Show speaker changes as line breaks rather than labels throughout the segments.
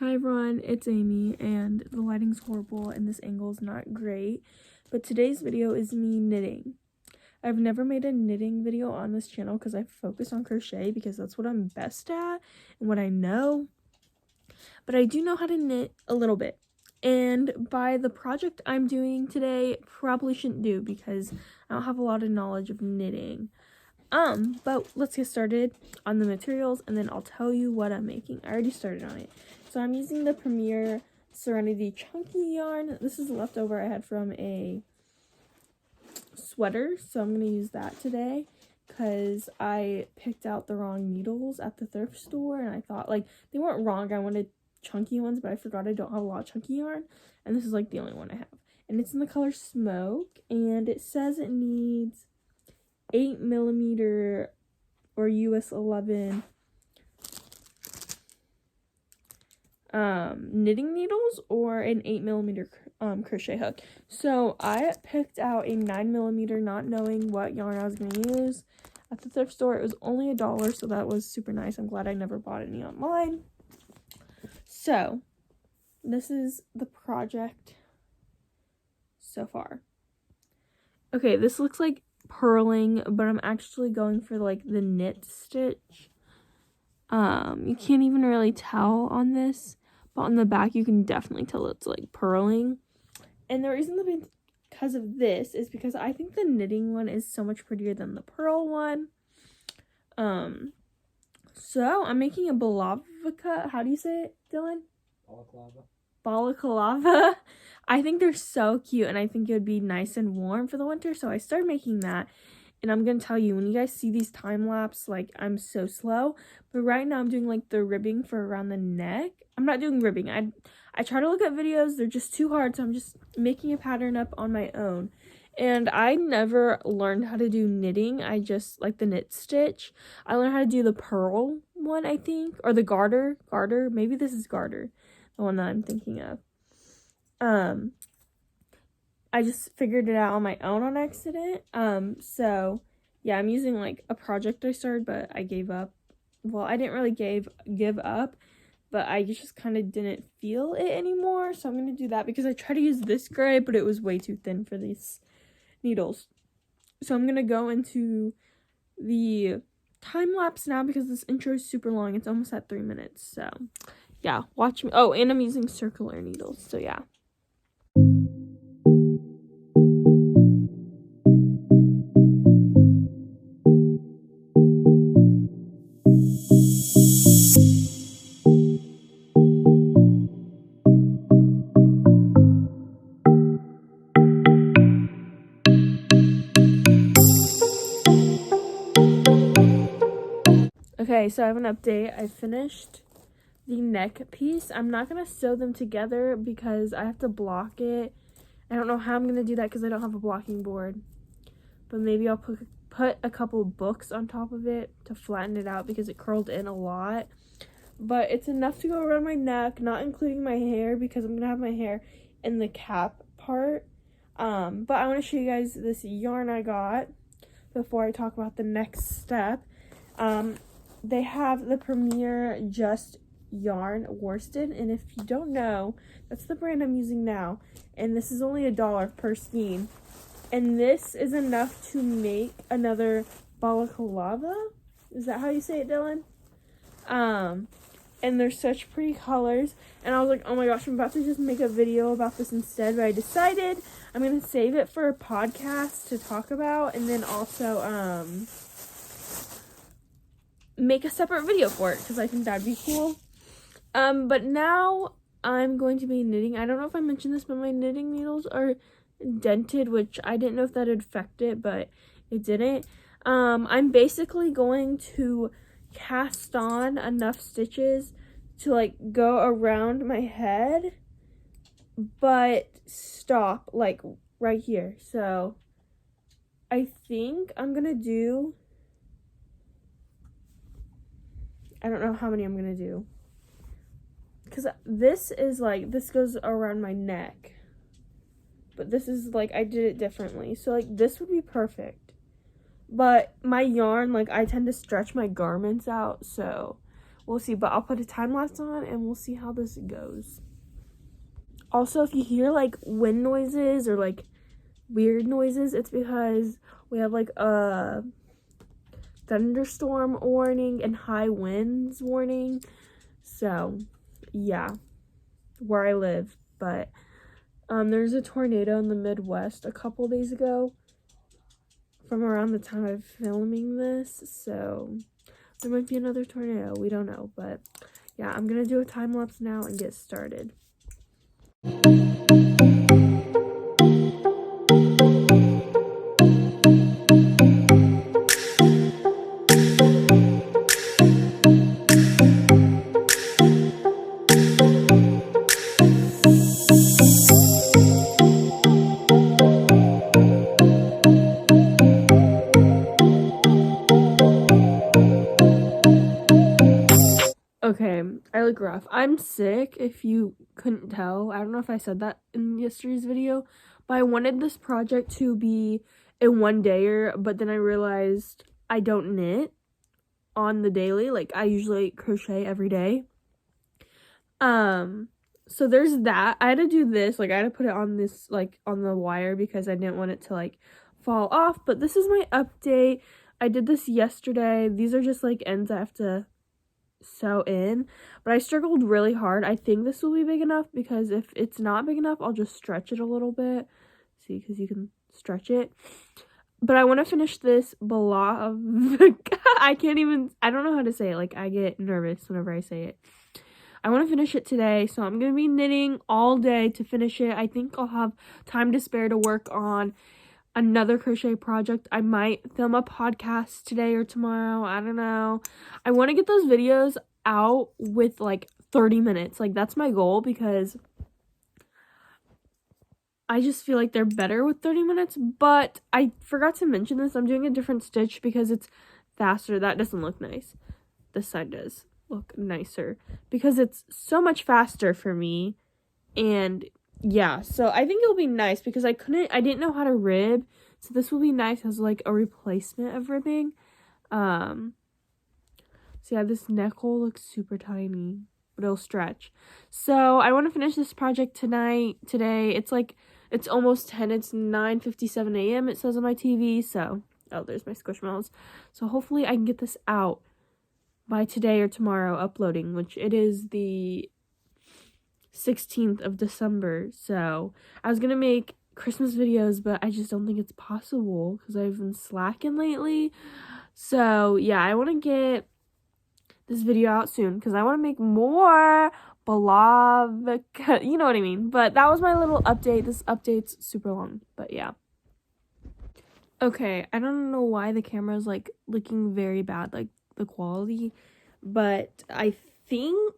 Hi everyone, it's Amy, and the lighting's horrible and this angle is not great, but today's video is me knitting. I've never made a knitting video on this channel because I focus on crochet because that's what I'm best at and what I know, but I do know how to knit a little bit. And by the project I'm doing today, probably shouldn't do because I don't have a lot of knowledge of knitting. But let's get started on the materials and then I'll tell you what I'm making. I already started on it. So I'm using the Premier Serenity Chunky yarn. This is a leftover I had from a sweater, so I'm going to use that today because I picked out the wrong needles at the thrift store, and I thought, like, they weren't wrong. I wanted chunky ones, but I forgot I don't have a lot of chunky yarn, and this is, like, the only one I have. And it's in the color Smoke, and it says it needs 8mm or US 11 knitting needles or an 8mm crochet hook. So I picked out a 9mm, not knowing what yarn I was going to use at the thrift store. It was only $1, so that was super nice. I'm glad I never bought any online. So this is the project so far. Okay, this looks like purling, but I'm actually going for like the knit stitch. You can't even really tell on this, but on the back you can definitely tell it's like purling. And the reason because of this is because I think the knitting one is so much prettier than the purl one. So I'm making a balaclava. How do you say it, Dylan? Balaclava. I think they're so cute, and I think it would be nice and warm for the winter, so I started making that. And I'm gonna tell you, when you guys see these time lapse, like, I'm so slow, but right now I'm doing like the ribbing for around the neck. I'm not doing ribbing. I try to look at videos, they're just too hard, so I'm just making a pattern up on my own. And I never learned how to do knitting. I just like the knit stitch. I learned how to do the purl one, I think, or the garter. Maybe this is garter, the one that I'm thinking of. I just figured it out on my own on accident. So yeah, I'm using like a project I started, but I gave up. Well, I didn't really give up, but I just kind of didn't feel it anymore. So I'm going to do that because I tried to use this gray, but it was way too thin for these needles. So I'm going to go into the time lapse now because this intro is super long. It's almost at 3 minutes. So yeah, watch me. Oh, and I'm using circular needles. So yeah. Okay, so I have an update. I finished the neck piece. I'm not going to sew them together because I have to block it. I don't know how I'm going to do that because I don't have a blocking board. But maybe I'll put a couple books on top of it to flatten it out because it curled in a lot. But it's enough to go around my neck, not including my hair because I'm going to have my hair in the cap part. But I want to show you guys this yarn I got before I talk about the next step. They have the Premier Just Yarn worsted, and if you don't know, that's the brand I'm using now, and this is only $1 per skein, and this is enough to make another balaclava. Is that how you say it, Dylan? And they're such pretty colors, and I was like, oh my gosh, I'm about to just make a video about this instead, but I decided I'm gonna save it for a podcast to talk about, and then also make a separate video for it because I think that'd be cool. But now I'm going to be knitting. I don't know if I mentioned this, but my knitting needles are dented, which I didn't know if that would affect it, but it didn't. I'm basically going to cast on enough stitches to like go around my head, but stop like right here. So I think I'm gonna do, I don't know how many I'm gonna do because this is like, this goes around my neck, but this is like, I did it differently, so like this would be perfect, but my yarn, like, I tend to stretch my garments out, so we'll see. But I'll put a time lapse on and we'll see how this goes. Also, if you hear like wind noises or like weird noises, it's because we have like a thunderstorm warning and high winds warning. So yeah, where I live. But there's a tornado in the Midwest a couple days ago from around the time I'm filming this, so there might be another tornado. We don't know, but yeah, I'm gonna do a time lapse now and get started. Okay, I look rough. I'm sick, if you couldn't tell. I don't know if I said that in yesterday's video, but I wanted this project to be a one-dayer, but then I realized I don't knit on the daily. Like, I usually crochet every day. So there's that. I had to do this. Like, I had to put it on this, like, on the wire because I didn't want it to, like, fall off. But this is my update. I did this yesterday. These are just, like, ends I have to sew in, but I struggled really hard. I think this will be big enough because if it's not big enough, I'll just stretch it a little bit. See, because you can stretch it. But I want to finish this Balaclava. I don't know how to say it. Like, I get nervous whenever I say it. I want to finish it today, so I'm going to be knitting all day to finish it. I think I'll have time to spare to work on another crochet project. I might film a podcast today or tomorrow. I don't know. I want to get those videos out with like 30 minutes. Like, that's my goal because I just feel like they're better with 30 minutes. But I forgot to mention this. I'm doing a different stitch because it's faster. That doesn't look nice. This side does look nicer because it's so much faster for me. And yeah, so I think it'll be nice because I didn't know how to rib, so this will be nice as like a replacement of ribbing. So yeah, this neck hole looks super tiny, but it'll stretch. So I want to finish this project today. It's almost 10. It's 9:57 a.m. It says on my TV. So there's my Squishmallows. So hopefully I can get this out by today or tomorrow uploading, which it is the 16th of December. So I was gonna make Christmas videos, but I just don't think it's possible because I've been slacking lately. So yeah, I want to get this video out soon because I want to make more Balaclava. You know what I mean. But that was my little update. This update's super long, but yeah. Okay, I don't know why the camera is like looking very bad, like the quality, but I think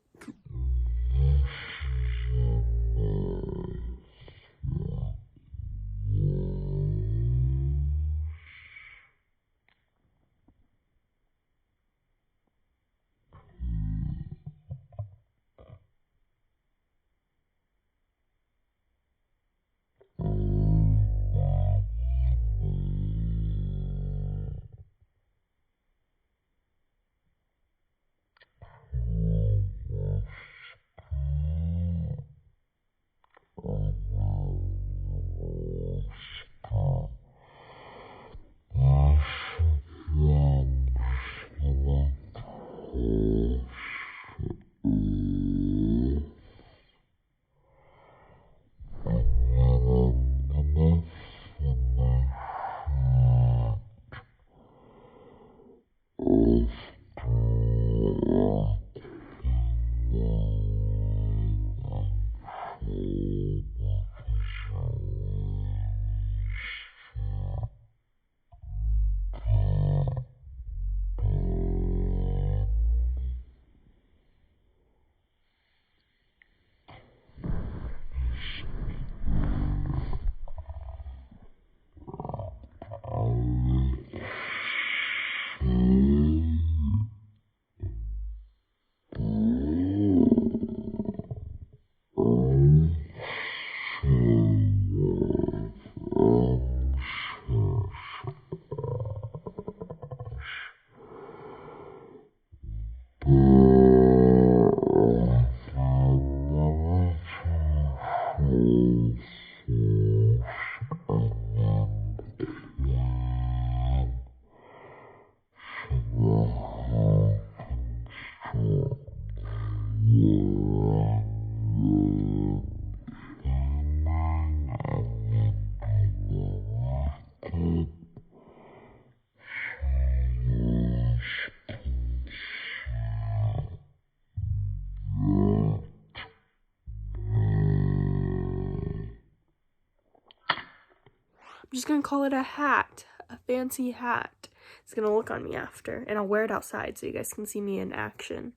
just gonna call it a hat, a fancy hat. It's gonna look on me after, and I'll wear it outside so you guys can see me in action.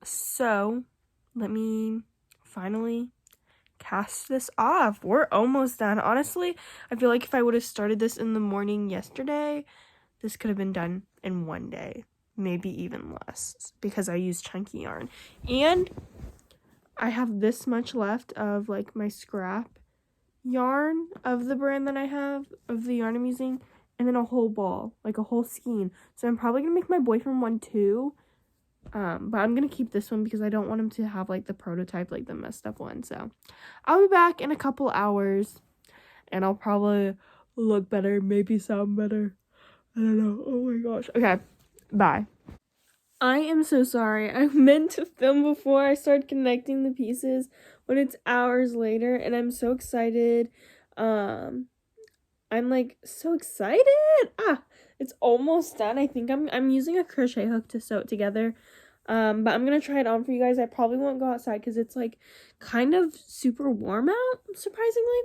So let me finally cast this off. We're almost done. Honestly, I feel like if I would have started this in the morning yesterday, this could have been done in one day, maybe even less, because I used chunky yarn. And I have this much left of like my scrap yarn of the brand that I have, of the yarn I'm using, and then a whole ball, like a whole skein. So I'm probably gonna make my boyfriend one too, but I'm gonna keep this one because I don't want him to have like the prototype, like the messed up one. So I'll be back in a couple hours, and I'll probably look better, maybe sound better, I don't know. Oh my gosh. Okay, bye. I am so sorry. I meant to film before I started connecting the pieces, but it's hours later, and I'm so excited. I'm like so excited. It's almost done. I think I'm using a crochet hook to sew it together. But I'm gonna try it on for you guys. I probably won't go outside because it's like kind of super warm out, surprisingly.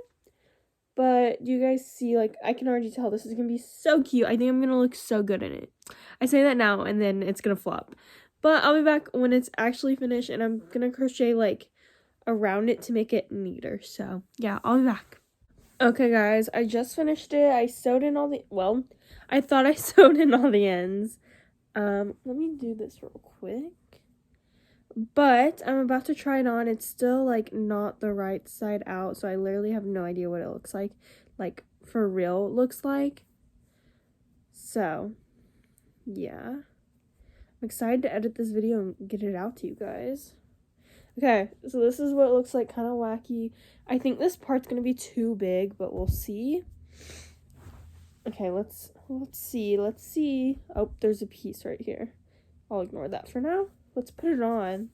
But do you guys see, like, I can already tell this is gonna be so cute. I think I'm gonna look so good in it. I say that now and then it's gonna flop. But I'll be back when it's actually finished, and I'm gonna crochet like around it to make it neater. So yeah, I'll be back. Okay guys, I just finished it. I sewed in all the, well, I thought I sewed in all the ends. Let me do this real quick. But I'm about to try it on. It's still like not the right side out, so I literally have no idea what it looks like for real it looks like. So yeah, I'm excited to edit this video and get it out to you guys. Okay, so this is what it looks like, kind of wacky. I think this part's gonna be too big, but we'll see. Okay, let's see. Oh, there's a piece right here. I'll ignore that for now. Let's put it on.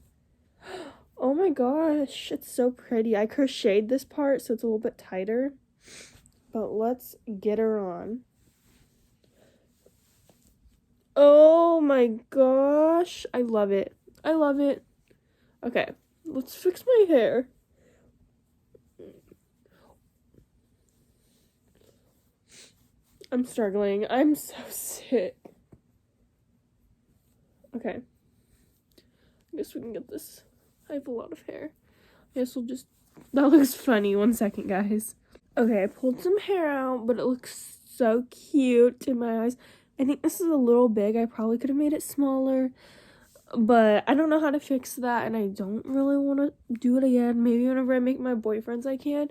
Oh my gosh, it's so pretty. I crocheted this part so it's a little bit tighter, but let's get her on. Oh my gosh, I love it. I love it. Okay, let's fix my hair. I'm struggling. I'm so sick. Okay. I guess we can get this. I have a lot of hair. I guess we'll just... That looks funny. 1 second, guys. Okay, I pulled some hair out, but it looks so cute in my eyes. I think this is a little big. I probably could have made it smaller, but I don't know how to fix that, and I don't really want to do it again. Maybe whenever I make my boyfriend's I can,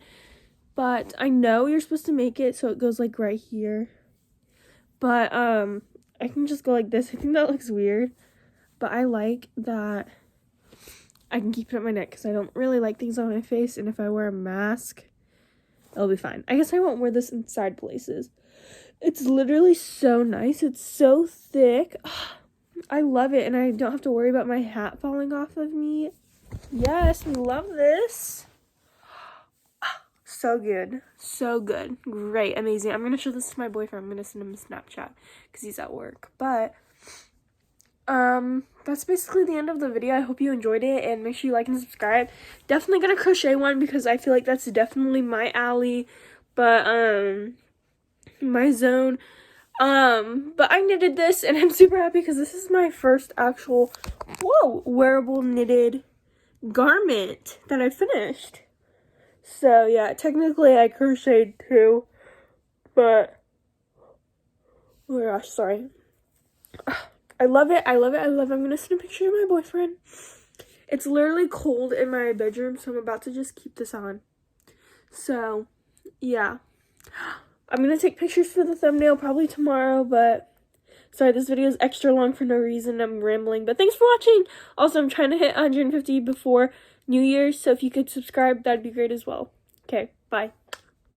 but I know you're supposed to make it so it goes like right here, but I can just go like this. I think that looks weird, but I like that I can keep it at my neck because I don't really like things on my face, and if I wear a mask, it'll be fine. I guess I won't wear this inside places. It's literally so nice. It's so thick. I love it, and I don't have to worry about my hat falling off of me. Yes, we love this. So good. So good. Great. Amazing. I'm going to show this to my boyfriend. I'm going to send him a Snapchat because he's at work. But, that's basically the end of the video. I hope you enjoyed it, and make sure you like and subscribe. Definitely going to crochet one because I feel like that's definitely my alley. But, my zone. But I knitted this, and I'm super happy because this is my first actual, wearable knitted garment that I finished. So, yeah, technically I crocheted too, but, oh my gosh, sorry. I love it, I love it, I love it. I'm gonna send a picture of my boyfriend. It's literally cold in my bedroom, so I'm about to just keep this on. So, yeah. I'm gonna take pictures for the thumbnail probably tomorrow, but sorry, this video is extra long for no reason. I'm rambling, but thanks for watching. Also, I'm trying to hit 150 before New Year's, so if you could subscribe, that'd be great as well. Okay, bye.